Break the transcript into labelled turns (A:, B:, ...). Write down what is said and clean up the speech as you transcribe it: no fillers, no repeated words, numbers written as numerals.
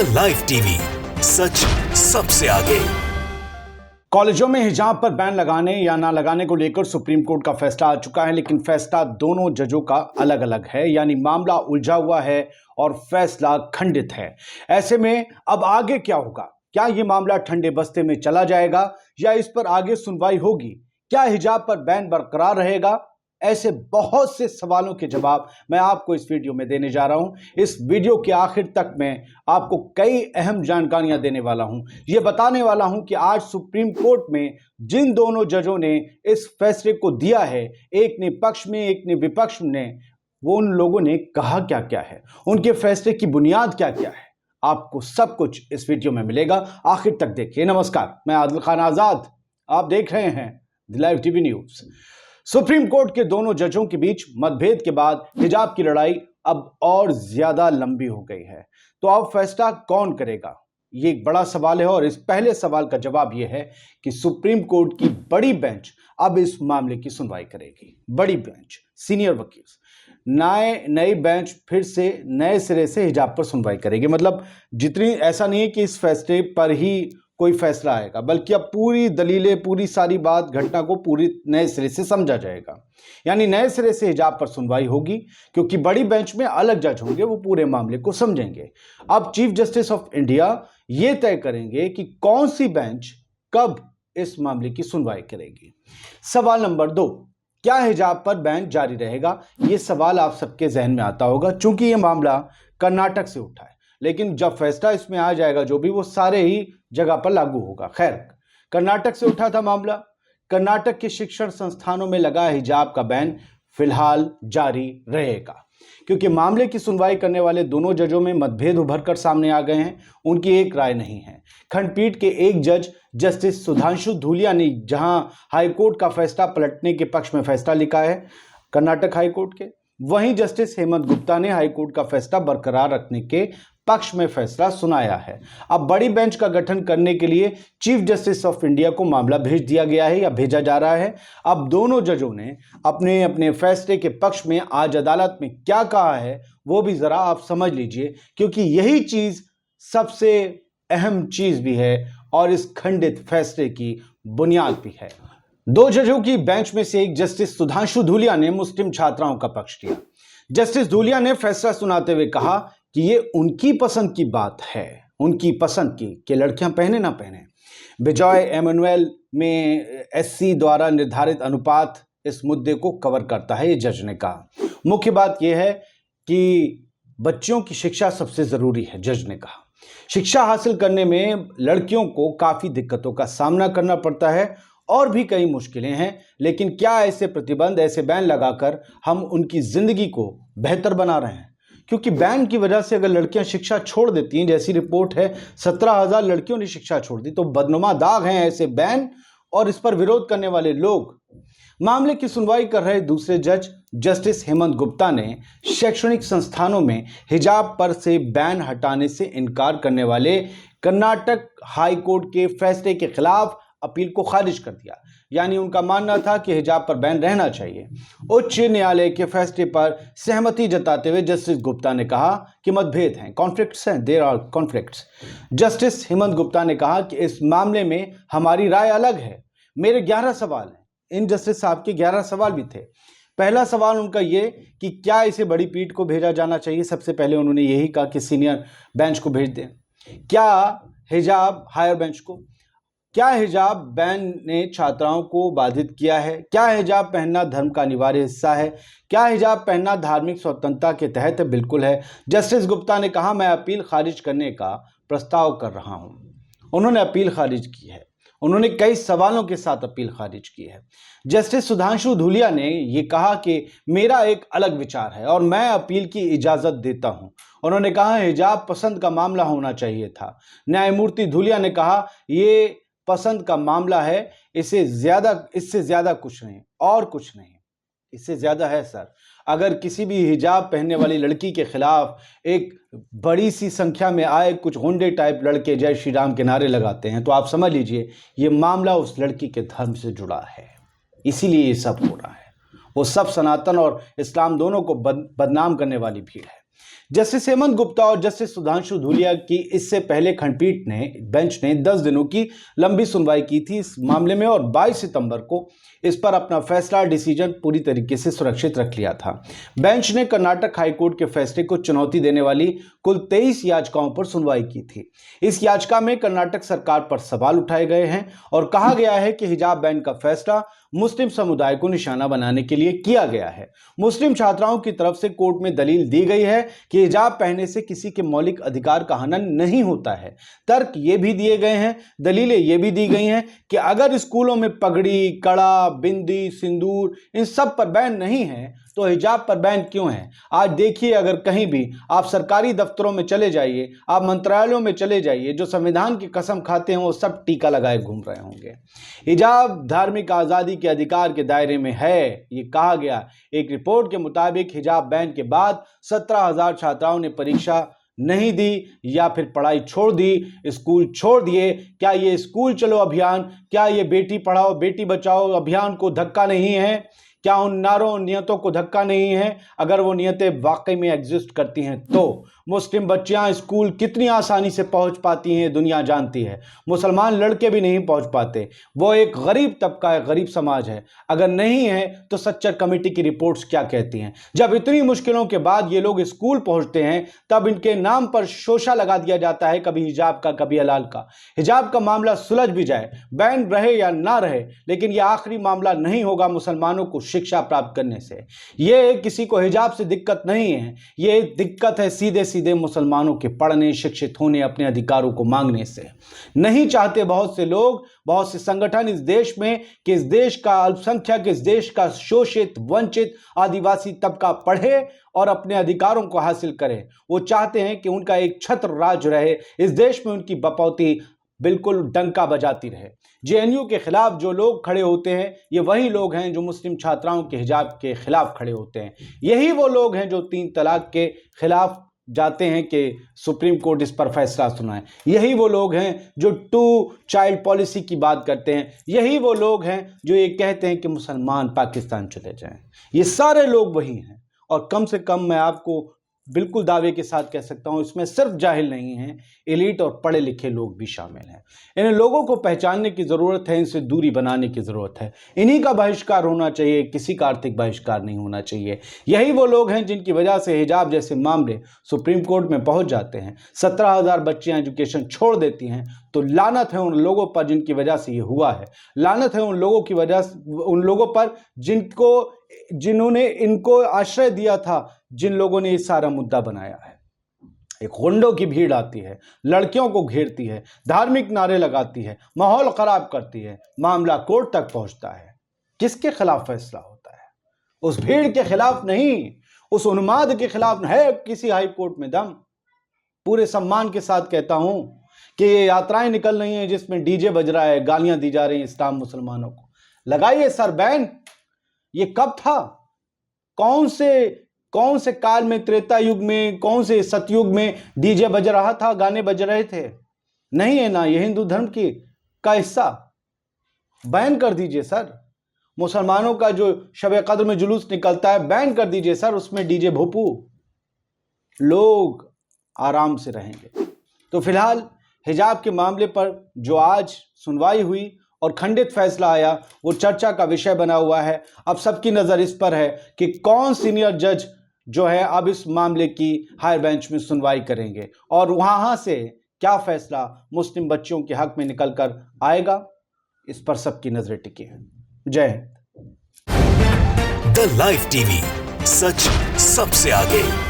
A: The live TV, सच सबसे आगे।
B: कॉलेजों में हिजाब पर बैन लगाने या ना लगाने को लेकर सुप्रीम कोर्ट का फैसला आ चुका है, लेकिन फैसला दोनों जजों का अलग अलग है, यानी मामला उलझा हुआ है और फैसला खंडित है। ऐसे में अब आगे क्या होगा? क्या ये मामला ठंडे बस्ते में चला जाएगा या इस पर आगे सुनवाई होगी? क्या हिजाब पर बैन बरकरार रहेगा? ऐसे बहुत से सवालों के जवाब मैं आपको इस वीडियो में देने जा रहा हूं। इस वीडियो के आखिर तक मैं आपको कई अहम जानकारियां देने वाला हूं। यह बताने वाला हूं कि आज सुप्रीम कोर्ट में जिन दोनों जजों ने इस फैसले को दिया है, एक ने पक्ष में एक ने विपक्ष में, वो उन लोगों ने कहा क्या क्या है, उनके फैसले की बुनियाद क्या क्या है, आपको सब कुछ इस वीडियो में मिलेगा। आखिर तक देखिए। नमस्कार, मैं आदिल खान आजाद, आप देख रहे हैं the live TV news. Supreme court के दोनों जजों के बीच मतभेद के बाद हिजाब की लड़ाई अब और ज्यादा लंबी हो गई है। तो अब फैसला कौन करेगा, ये एक बड़ा सवाल है। और इस पहले सवाल का जवाब यह है कि सुप्रीम कोर्ट की बड़ी बेंच अब इस मामले की सुनवाई करेगी। बड़ी बेंच, सीनियर वकील, नई बेंच फिर से नए सिरे से हिजाब पर सुनवाई करेगी। मतलब जितनी, ऐसा नहीं है कि इस फैसले पर ही कोई फैसला आएगा, बल्कि अब पूरी दलीलें, पूरी सारी बात, घटना को पूरी नए सिरे से समझा जाएगा। यानी नए सिरे से हिजाब पर सुनवाई होगी, क्योंकि बड़ी बेंच में अलग जज होंगे, वो पूरे मामले को समझेंगे। अब चीफ जस्टिस ऑफ इंडिया ये तय करेंगे कि कौन सी बेंच कब इस मामले की सुनवाई करेगी। सवाल नंबर 2, क्या हिजाब पर बैन जारी रहेगा? यह सवाल आप सबके जहन में आता होगा, चूंकि यह मामला कर्नाटक से उठा है, लेकिन जब फैसला इसमें आ जाएगा जो भी, वो सारे ही जगह पर लागू होगा। खैर, कर्नाटक से उठा था मामला। कर्नाटक के शिक्षण संस्थानों में लगा हिजाब का बैन फिलहाल जारी रहेगा, क्योंकि मामले की सुनवाई करने वाले दोनों जजों में मतभेद उभर कर सामने आ गए हैं। उनकी एक राय नहीं है। खंडपीठ के एक जज जस्टिस सुधांशु धूलिया ने जहां हाईकोर्ट का फैसला पलटने के पक्ष में फैसला लिखा है कर्नाटक हाईकोर्ट के, वहीं जस्टिस हेमंत गुप्ता ने हाईकोर्ट का फैसला बरकरार रखने के पक्ष में फैसला सुनाया है। अब बड़ी बेंच का गठन करने के लिए चीफ जस्टिस ऑफ इंडिया को मामला भेज दिया गया है या भेजा जा रहा है। अब दोनों जजों ने अपने अपने फैसले के पक्ष में आज अदालत में क्या कहा है वो भी जरा आप समझ लीजिए, क्योंकि यही चीज सबसे अहम चीज भी है और इस खंडित फैसले की बुनियाद भी है। दो जजों की बेंच में से एक जस्टिस सुधांशु धूलिया ने मुस्लिम छात्राओं का पक्ष लिया। जस्टिस धूलिया ने फैसला सुनाते हुए कहा कि ये उनकी पसंद की बात है, उनकी पसंद की, कि लड़कियां पहने ना पहने। विजय एमनुएल में एससी द्वारा निर्धारित अनुपात इस मुद्दे को कवर करता है, ये जज ने कहा। मुख्य बात यह है कि बच्चियों की शिक्षा सबसे जरूरी है। जज ने कहा शिक्षा हासिल करने में लड़कियों को काफी दिक्कतों का सामना करना पड़ता है और भी कई मुश्किलें हैं, लेकिन क्या ऐसे प्रतिबंध, ऐसे बैन लगाकर हम उनकी जिंदगी को बेहतर बना रहे हैं? क्योंकि बैन की वजह से अगर लड़कियां शिक्षा छोड़ देती हैं, जैसी रिपोर्ट है 17,000 लड़कियों ने शिक्षा छोड़ दी, तो बदनुमा दाग हैं ऐसे बैन और इस पर विरोध करने वाले लोग। मामले की सुनवाई कर रहे दूसरे जज जस्टिस हेमंत गुप्ता ने शैक्षणिक संस्थानों में हिजाब पर से बैन हटाने से इनकार करने वाले कर्नाटक हाईकोर्ट के फैसले के खिलाफ अपील को खारिज कर दिया। यानी उनका मानना था कि हिजाब पर बैन रहना चाहिए। उच्च न्यायालय के फैसले पर सहमति जताते हुए जस्टिस गुप्ता ने कहा कि मतभेद हैं, कॉन्फ्लिक्ट्स हैं, there are conflicts. Justice Hemant Gupta ने कहा कि इस मामले में हमारी राय अलग है। मेरे 11 सवाल हैं, इन जस्टिस साहब के 11 सवाल भी थे। पहला सवाल उनका ये कि क्या इसे बड़ी पीठ को भेजा जाना चाहिए। सबसे पहले उन्होंने यही कहा कि सीनियर बेंच को भेज दें। क्या हिजाब हायर बेंच को? क्या हिजाब बैन ने छात्राओं को बाधित किया है? क्या हिजाब पहनना धर्म का अनिवार्य हिस्सा है? क्या हिजाब पहनना धार्मिक स्वतंत्रता के तहत बिल्कुल है? जस्टिस गुप्ता ने कहा मैं अपील खारिज करने का प्रस्ताव कर रहा हूं। उन्होंने अपील खारिज की है। उन्होंने कई सवालों के साथ अपील खारिज की है। जस्टिस सुधांशु धूलिया ने यह कहा कि मेरा एक अलग विचार है और मैं अपील की इजाजत देता हूं। उन्होंने कहा हिजाब पसंद का मामला होना चाहिए था। न्यायमूर्ति धूलिया ने कहा ये पसंद का मामला है, इससे ज्यादा कुछ नहीं और कुछ नहीं। इससे ज्यादा है सर, अगर किसी भी हिजाब पहनने वाली लड़की के खिलाफ एक बड़ी सी संख्या में आए कुछ होंडे टाइप लड़के जय श्री राम के नारे लगाते हैं, तो आप समझ लीजिए ये मामला उस लड़की के धर्म से जुड़ा है, इसीलिए ये सब हो रहा है। वो सब सनातन और इस्लाम दोनों को बदनाम करने वाली भीड़ है। जस्टिस हेमंत गुप्ता और जस्टिस सुधांशु धूलिया की इससे पहले खंडपीठ ने बेंच ने 10 दिनों की लंबी सुनवाई की थी इस मामले में और 22 सितंबर को इस पर अपना फैसला डिसीजन पूरी तरीके से सुरक्षित रख लिया था। बेंच ने कर्नाटक हाईकोर्ट के फैसले को चुनौती देने वाली कुल 23 याचिकाओं पर सुनवाई की थी। इस याचिका में कर्नाटक सरकार पर सवाल उठाए गए हैं और कहा गया है कि हिजाब बैन का फैसला मुस्लिम समुदाय को निशाना बनाने के लिए किया गया है। मुस्लिम छात्राओं की तरफ से कोर्ट में दलील दी गई है कि हिजाब पहनने से किसी के मौलिक अधिकार का हनन नहीं होता है। तर्क ये भी दिए गए हैं, दलीलें ये भी दी गई हैं कि अगर स्कूलों में पगड़ी, कड़ा, बिंदी, सिंदूर इन सब पर बैन नहीं है तो हिजाब पर बैन क्यों है। आज देखिए, अगर कहीं भी आप सरकारी दफ्तरों में चले जाइए, आप मंत्रालयों में चले जाइए, जो संविधान की कसम खाते हैं वो सब टीका लगाए घूम रहे होंगे। हिजाब धार्मिक आज़ादी के अधिकार के दायरे में है, ये कहा गया। एक रिपोर्ट के मुताबिक हिजाब बैन के बाद 17,000 छात्राओं ने परीक्षा नहीं दी या फिर पढ़ाई छोड़ दी, स्कूल छोड़ दिए। क्या ये स्कूल चलो अभियान, क्या ये बेटी पढ़ाओ बेटी बचाओ अभियान को धक्का नहीं है? क्या उन नारों नियतों को धक्का नहीं है? अगर वो नियतें वाकई में एग्जिस्ट करती हैं तो मुस्लिम बच्चियां स्कूल कितनी आसानी से पहुंच पाती हैं दुनिया जानती है। मुसलमान लड़के भी नहीं पहुंच पाते। वो एक गरीब तबका है, गरीब समाज है। अगर नहीं है तो सच्चर कमेटी की रिपोर्ट्स क्या कहती हैं? जब इतनी मुश्किलों के बाद ये लोग स्कूल पहुंचते हैं तब इनके नाम पर शोशा लगा दिया जाता है, कभी हिजाब का कभी हलाल का। हिजाब का मामला सुलझ भी जाए, बैन रहे या ना रहे, लेकिन यह आखिरी मामला नहीं होगा मुसलमानों को शिक्षा प्राप्त करने से। ये किसी को हिजाब से दिक्कत नहीं है, ये दिक्कत है सीधे सीधे मुसलमानों के पढ़ने, शिक्षित होने, अपने अधिकारों को मांगने से। नहीं चाहते बहुत से लोग, बहुत से संगठन इस देश में कि इस देश का अल्पसंख्यक, इस देश का शोषित, वंचित आदिवासी तबका पढ़े और अपने अधिकारों को हासिल करे। वो चाहते हैं कि उनका एक छत्र राज रहे, इस देश में उनकी बपौती बिल्कुल डंका बजाती रहे। जेएनयू के खिलाफ जो लोग खड़े होते हैं ये वही लोग हैं जो मुस्लिम छात्राओं के हिजाब के खिलाफ खड़े होते हैं। यही वो लोग हैं जो 3 तलाक के खिलाफ जाते हैं कि सुप्रीम कोर्ट इस पर फैसला सुनाए। यही वो लोग हैं जो 2 चाइल्ड पॉलिसी की बात करते हैं। यही वो लोग हैं जो ये कहते हैं कि मुसलमान पाकिस्तान चले जाएं। ये सारे लोग वही हैं और कम से कम मैं आपको बिल्कुल दावे के साथ कह सकता हूं, इसमें सिर्फ जाहिल नहीं हैं, एलीट और पढ़े लिखे लोग भी शामिल हैं। इन लोगों को पहचानने की ज़रूरत है, इनसे दूरी बनाने की ज़रूरत है। इन्हीं का बहिष्कार होना चाहिए, किसी का आर्थिक बहिष्कार नहीं होना चाहिए। यही वो लोग हैं जिनकी वजह से हिजाब जैसे मामले सुप्रीम कोर्ट में पहुंच जाते हैं। 17,000 बच्चियां एजुकेशन छोड़ देती हैं तो लानत है उन लोगों पर जिनकी वजह से ये हुआ है। लानत है उन लोगों की वजह, उन लोगों पर जिन्होंने इनको आश्रय दिया था, जिन लोगों ने ये सारा मुद्दा बनाया है। एक गुंडों की भीड़ आती है, लड़कियों को घेरती है, धार्मिक नारे लगाती है, माहौल खराब करती है, मामला कोर्ट तक पहुंचता है। किसके खिलाफ फैसला होता है? उस भीड़ के खिलाफ नहीं, उस उन्माद के खिलाफ है किसी हाई कोर्ट में दम। पूरे सम्मान के साथ कहता हूं कि ये यात्राएं निकल रही हैं जिसमें डीजे बज रहा है, गालियां दी जा रही हैं इस्लाम मुसलमानों को। लगाइए सर बैन। ये कब था? कौन से काल में, त्रेता युग में, कौन से सतयुग में डीजे बज रहा था, गाने बज रहे थे? नहीं है ना, ये हिंदू धर्म का हिस्सा। बैन कर दीजिए सर। मुसलमानों का जो शब कद्र में जुलूस निकलता है, बैन कर दीजिए सर, उसमें डीजे भोपू। लोग आराम से रहेंगे। तो फिलहाल हिजाब के मामले पर जो आज सुनवाई हुई और खंडित फैसला आया वो चर्चा का विषय बना हुआ है। अब सबकी नज़र इस पर है कि कौन सीनियर जज जो है अब इस मामले की हायर बेंच में सुनवाई करेंगे और वहाँ से क्या फैसला मुस्लिम बच्चियों के हक में निकल कर आएगा, इस पर सबकी नजरें टिकी हैं। जय हिंद।
A: द लाइव टीवी, सच सबसे आगे।